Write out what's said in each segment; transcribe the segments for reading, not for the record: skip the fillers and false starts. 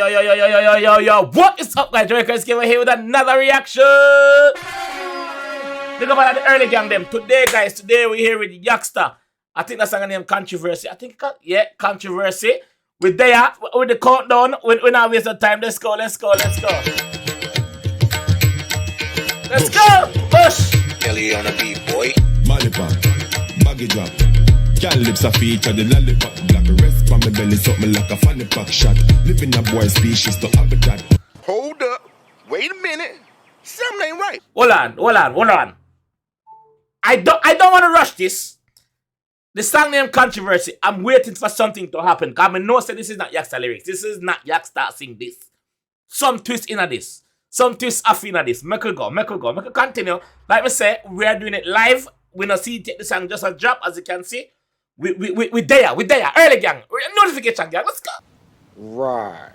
yo. What is up, guys? JAMAICA'S came here with another reaction. Think about the early gang them. Today, guys, we're here with Yaksta. I think that's song named Controversy. Controversy. We're there with the countdown. We're not wasting time. Let's go. Let's go. Push. Kelly on a beat, boy. Malipop, baggy drop. Girl lips a feature, the lollipop. Black rest from my belly, something like a funny pack shot. Living a boy species to habitat. Hold up. Wait a minute. Something ain't right. Hold on. I don't want to rush this. The song named Controversy. I'm waiting for something to happen. Because I know this is not Yaksta lyrics. This is not Yaksta sing this. Some twist in this. Some twist off in this. Make it go. Make it continue. Like I say, we are doing it live. We not see take the song just a drop, as you can see. We there. Early gang. Notification gang. Let's go. Right.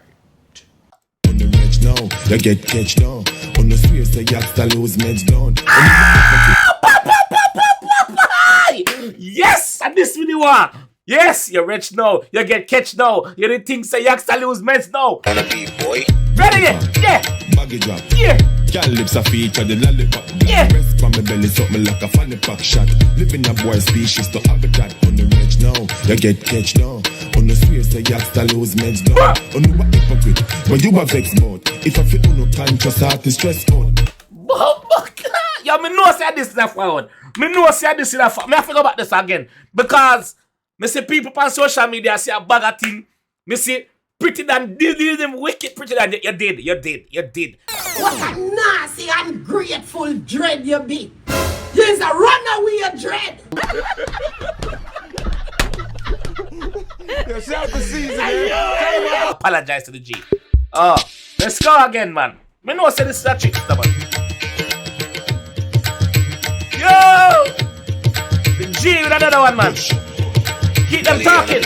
On the reg now, you get catch now. On the sphere, say Yaksta lose meds down. Yes, and this really one. Yes, you're rich now. You get catch now. You didn't think say Yaksta lose meds now. On a beat, boy. Ready? Yeah. Baggy drop. Yeah. Girl lips a feature, the lollipop. Yeah. Rest from my belly, something like a funny pack shot. Living a boy species to habitat. On the reg now, you get catch now. On the sphere, say Yaksta lose meds down. On you a hypocrite, but you a vex mode. If I feel no conscious heart is stressed out. Yo, me know say this is a phone. Me know say this is a phone. Me have to go back this again. Because me see people on social media say a bag of thing. Me see pretty than them wicked pretty than you did. What a nasty, ungrateful dread you be. You's a runaway dread. Yourself the season. Apologize to the G. Oh, let's go again, man. Me know say this is a trick, man. Yo! The G with another one, man. Keep them talking.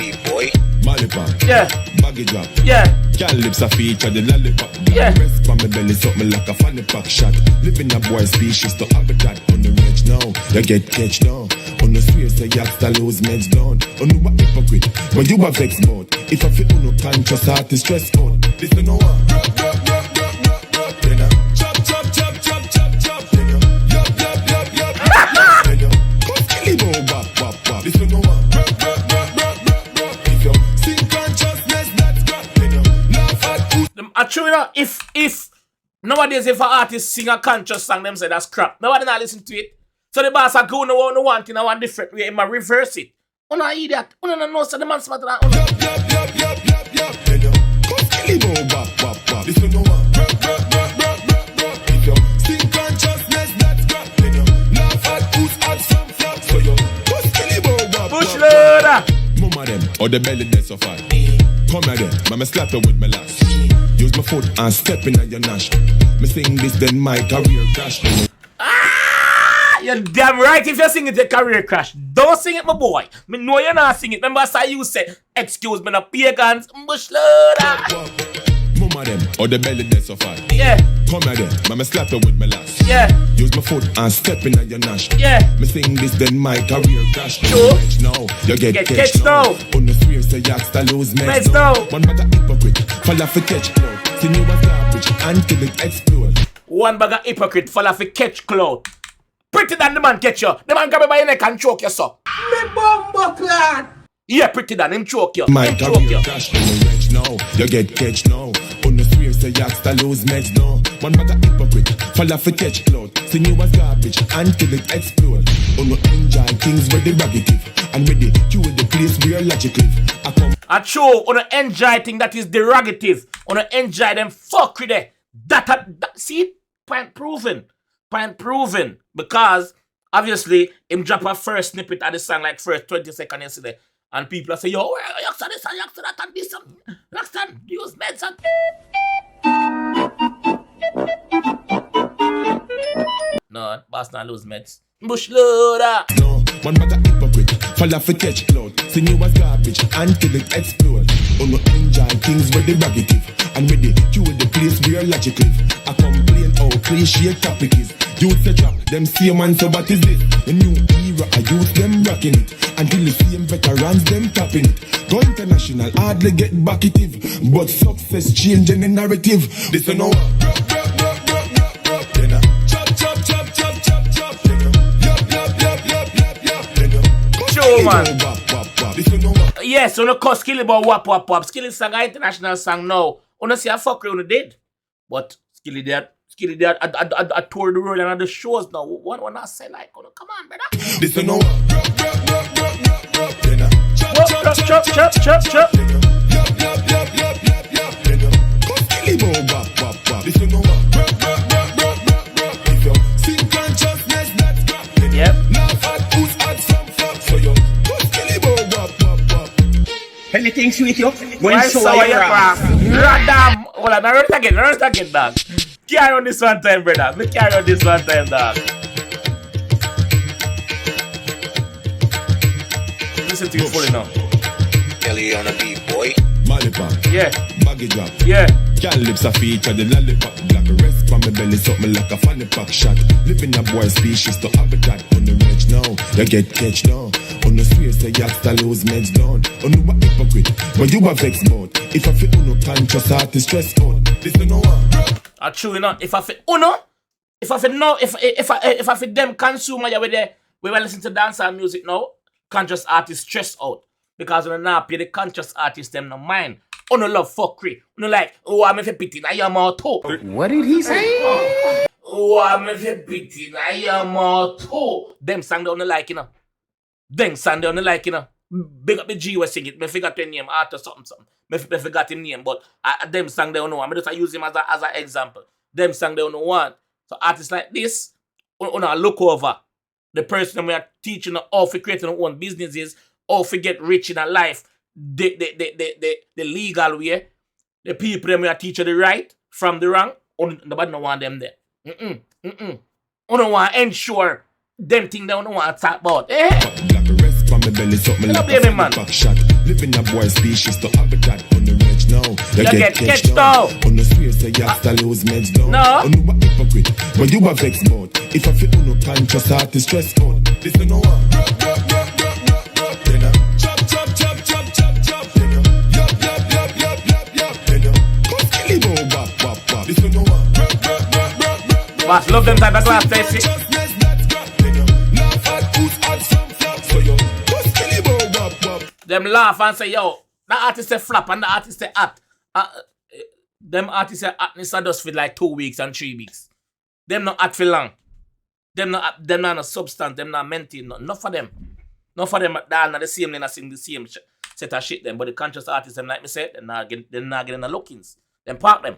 Malipop. Yeah. Baggy drop. Yeah. Girl lips a feature, the lollipop. Yeah. Rest from my belly, something like a funny pack shot. Living a boy species to habitat. On the reg now, you get catch now. On the sphere, say Yaksta lose meds down. On you a hypocrite, but you a vex mode. If I feel no conscious heart is stressed out. This no one. True enough, if nowadays if an artist sing a conscious song, them say that's crap. Nobody not listen to it. So the boss are going to want in a one different way, and reverse it. Oh no, idiot. Oh no, no, so the man smarter than Push loader. Mama them, or the belly that's so fat. Come here then, mama slap you with my lash. Use my foot and step in at your nash. Me sing this, then my career crash. You're damn right if you sing it, your career crash. Don't sing it, my boy. Me know you're not singing it. Remember I you say, excuse me, no pagans, bush loader. Mama them, or the belly that's so fat. Yeah. Come here then, mama slap you with my lash. Yeah. Use my foot and step in at your nash. Yeah. Me sing this, then my career crash. Sure. Now, you get catch now. On the sphere, say Yaksta lose meds now. One bag of hypocrite, fall off a catch cloud. See you as garbage until it explode. One bag of hypocrite, fall off a catch cloud. Pretty than the man catch you. The man grab you by your neck and choke you, so. Me bumbo clad. Yeah, pretty than him choke you. My career crash on the reg now. You get catch now. On the sphere, say Yaksta lose meds now. One bag of hypocrite, fall off a catch cloud. See you as garbage until it explode. On the enjoy things with the negative. And ready to the place where logically I come. I show on the enjoy thing that is derogative. On the enjoy them fuck with it. That see, point proven. Because obviously him drop a first snippet of the song like first 20 seconds yesterday. And people are saying, yo, Yaksta this and Yaksta that and this and Yaksta use meds and no, boss not lose meds. Bush loader. No, one bag of hypocrite, fall off a catch cloud. See you as garbage until it explode. On the enjoy things with the negative. And ready to the place where logically I complain how cliche topic is. Youth say drop, them see man, so what is this? The new era, I use them rocking it. until the same veterans them tapping it. Go international, hardly get back it if, but success changing the narrative. This is no man. Yes, so no cause Skilly but wap. Skilly sang an international song now. Wanna see a fuckery on the dead. But Skilly did I toured the world and the shows now. When I say like, come on, brother. This is no Chop. Yep. Anything sweet you? When Why so sour are you your wrong? Radam. Hold on, run it again, dog. Carry on this one time, brother. Me carry on this one time, dog. Listen to you fully now. Kelly on the beat, boy. Malipop, Yeah, baggy drop. yeah. Girl lips a feature, the lollipop. Black rest from my belly, something like a funny pack shot. Living a boy species to habitat. On the reg now, you get catch now. On the swear say Yaksta lose meds down. On you a hypocrite, but you a vex mode. If I feel uno conscious heart is stress out. This is no one. I true enough. If I feel uno, if I feel no, if I feel them consumer yeah, we will listen to dancehall music now. Conscious artists stress out. Because when I pay the conscious artists them no mind. Uno love fuckery. Uno like, oh I'm a pity na your mouth too. What did he say? Oh I'm a pity na your mouth too. Them song they don't like, you know. Them song they don't like, you know. Big up the G was sing it. Me forgot your name, Arthur something. Me forgot him name, but them song they don't know. I'm just use him as an example. Them song they don't want. So artists like this, uno look over the person we are teaching how to create their own businesses, how to get rich in a life, the legal way, the people them we are teaching the right from the wrong. Nobody don't want them there. Uno want to ensure them things they don't want to talk about. Black rest from my belly, something like a funny pack shot. Living a boy species to habitat. On the reg now, you get catch now. On the swear say Yaksta lose meds down. No. On you a hypocrite, but you a vex mode. If I feel uno conscious heart is stress out. This is no one. Boss, love them type of glass, Stacy. Them laugh and say, yo, that artist say flap and the artist say hot. Them artists say hotness are just for like 2 weeks and 3 weeks. Them not hot for long. Them not no substance, them not maintain. Not for them. Not for them, they're not the same, they're not sing the same set of shit them. But the conscious artists, them like me said, they're not getting the lookings. Them park them.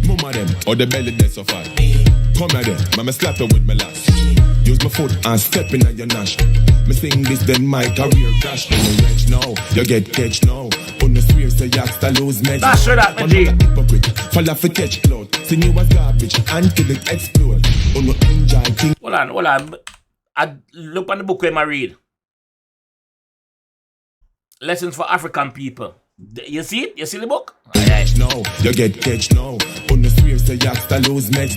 Mama them, or the belly that's so fat. Come at them, mama slap her with my lash. Use my foot and step in at your nash. Me sing this, then my career crash. On the reg now, you get catch now. On the swear say Yaksta lose meds. That's sure that, my G. Hypocrite, fall for catch cloud. Sing you as garbage until it explode. On the enjoy thing. Hold on. I look on the book when I read. Lessons for African people. You see it? You see the book? No, you get catch now. On the swear say Yaksta lose meds.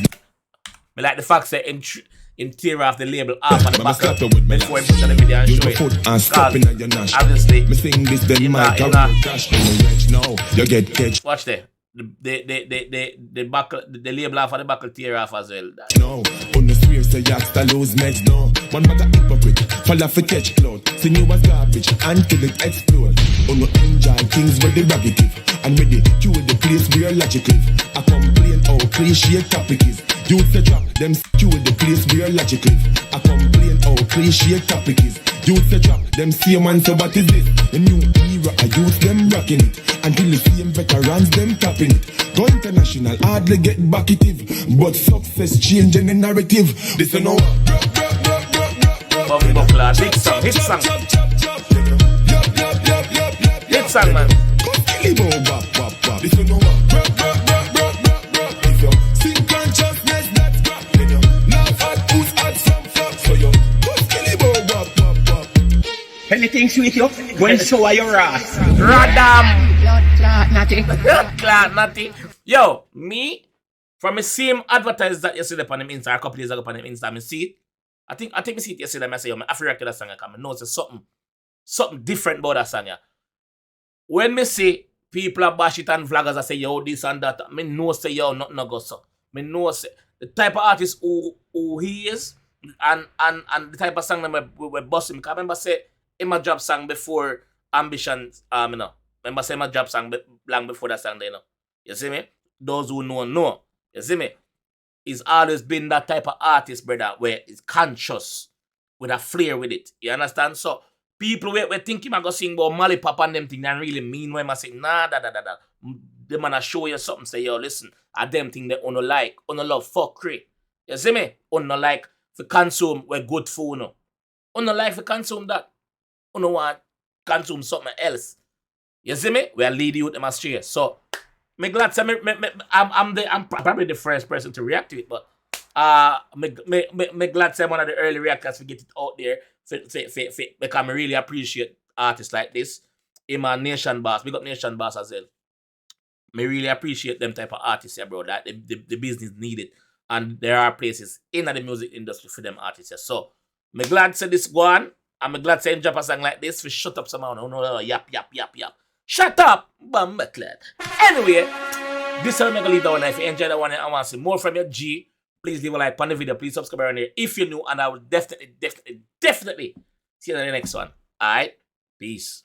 Me like the fact that him tear off the label off of the Mama back slap her with my before he put it on the video and use show my it. foot and step in at your nash. Obviously, me sing this, then my career crash. On the reg now, you get catch. watch there. The buckle, the label off of the buckle tear off as well. No, on the swear say Yaksta lose meds no. One bag of hypocrite, fall for catch cloud. Sing you as garbage until it explode. On the enjoy things where they negative. And ready, you with the place where logic live. I complain how cliche topic is. You say trap, them you with the place where logic live. I complain how cliche topic is. You say trap, them same man, so what is this? The new era, I use them rocking it. Until the same veterans, them tapping it. Go international, hardly get back it if. But success changing the narrative. This is no Bobby Buckler, big song, hit song. Hit song, man. This is no if you sing consciousness, that's cracking you. Now fat who's had some fuck, so you Anything sweet you? When so are your ass? Radam. Blood clot, natty. Clot, natty. Yo, me, From the same advertise that you see upon him Insta, a couple days ago upon him Insta, I see it. I think I see it yesterday, I say, yo, I have to record that song, I know it's something different about that song, yeah. When me see people are bash it and vloggers, I say, yo, this and that, I know say, yo, nothing no go so. I know say, the type of artist who he is, and the type of song that we bust him. I remember say, him a drop song before Ambition, you know. Remember say, him a drop song long before that song, you know. You see me? Those who know. You see me? He's always been that type of artist, brother, where he's conscious with a flair with it. You understand? So, people we think him a go sing about Molly Pop and them thing and really mean when I say, nah, Them man a show you something, say, yo, listen, a them thing they uno like, uno love fuckery. You see me? Uno like to consume we good food, no. Uno like to consume that. Uno want consume something else. You see me? We are leading you them astray. So, me glad say I'm probably the first person to react to it, but me glad say I'm one of the early reactors to get it out there because I really appreciate artists like this. In my Nation Boss, big up Nation Boss as well. Me really appreciate them type of artists here, bro. That the business need it. And there are places in the music industry for them artists here. So, me glad say this go on. And me glad say drop a song like this for shut up somehow. No, yap. Shut up, Bumbucklet. Anyway, this is how I'm going to leave that one. If you enjoyed that one and I want to see more from your G, please leave a like on the video. Please subscribe around here if you're new. And I will definitely see you in the next one. Alright? Peace.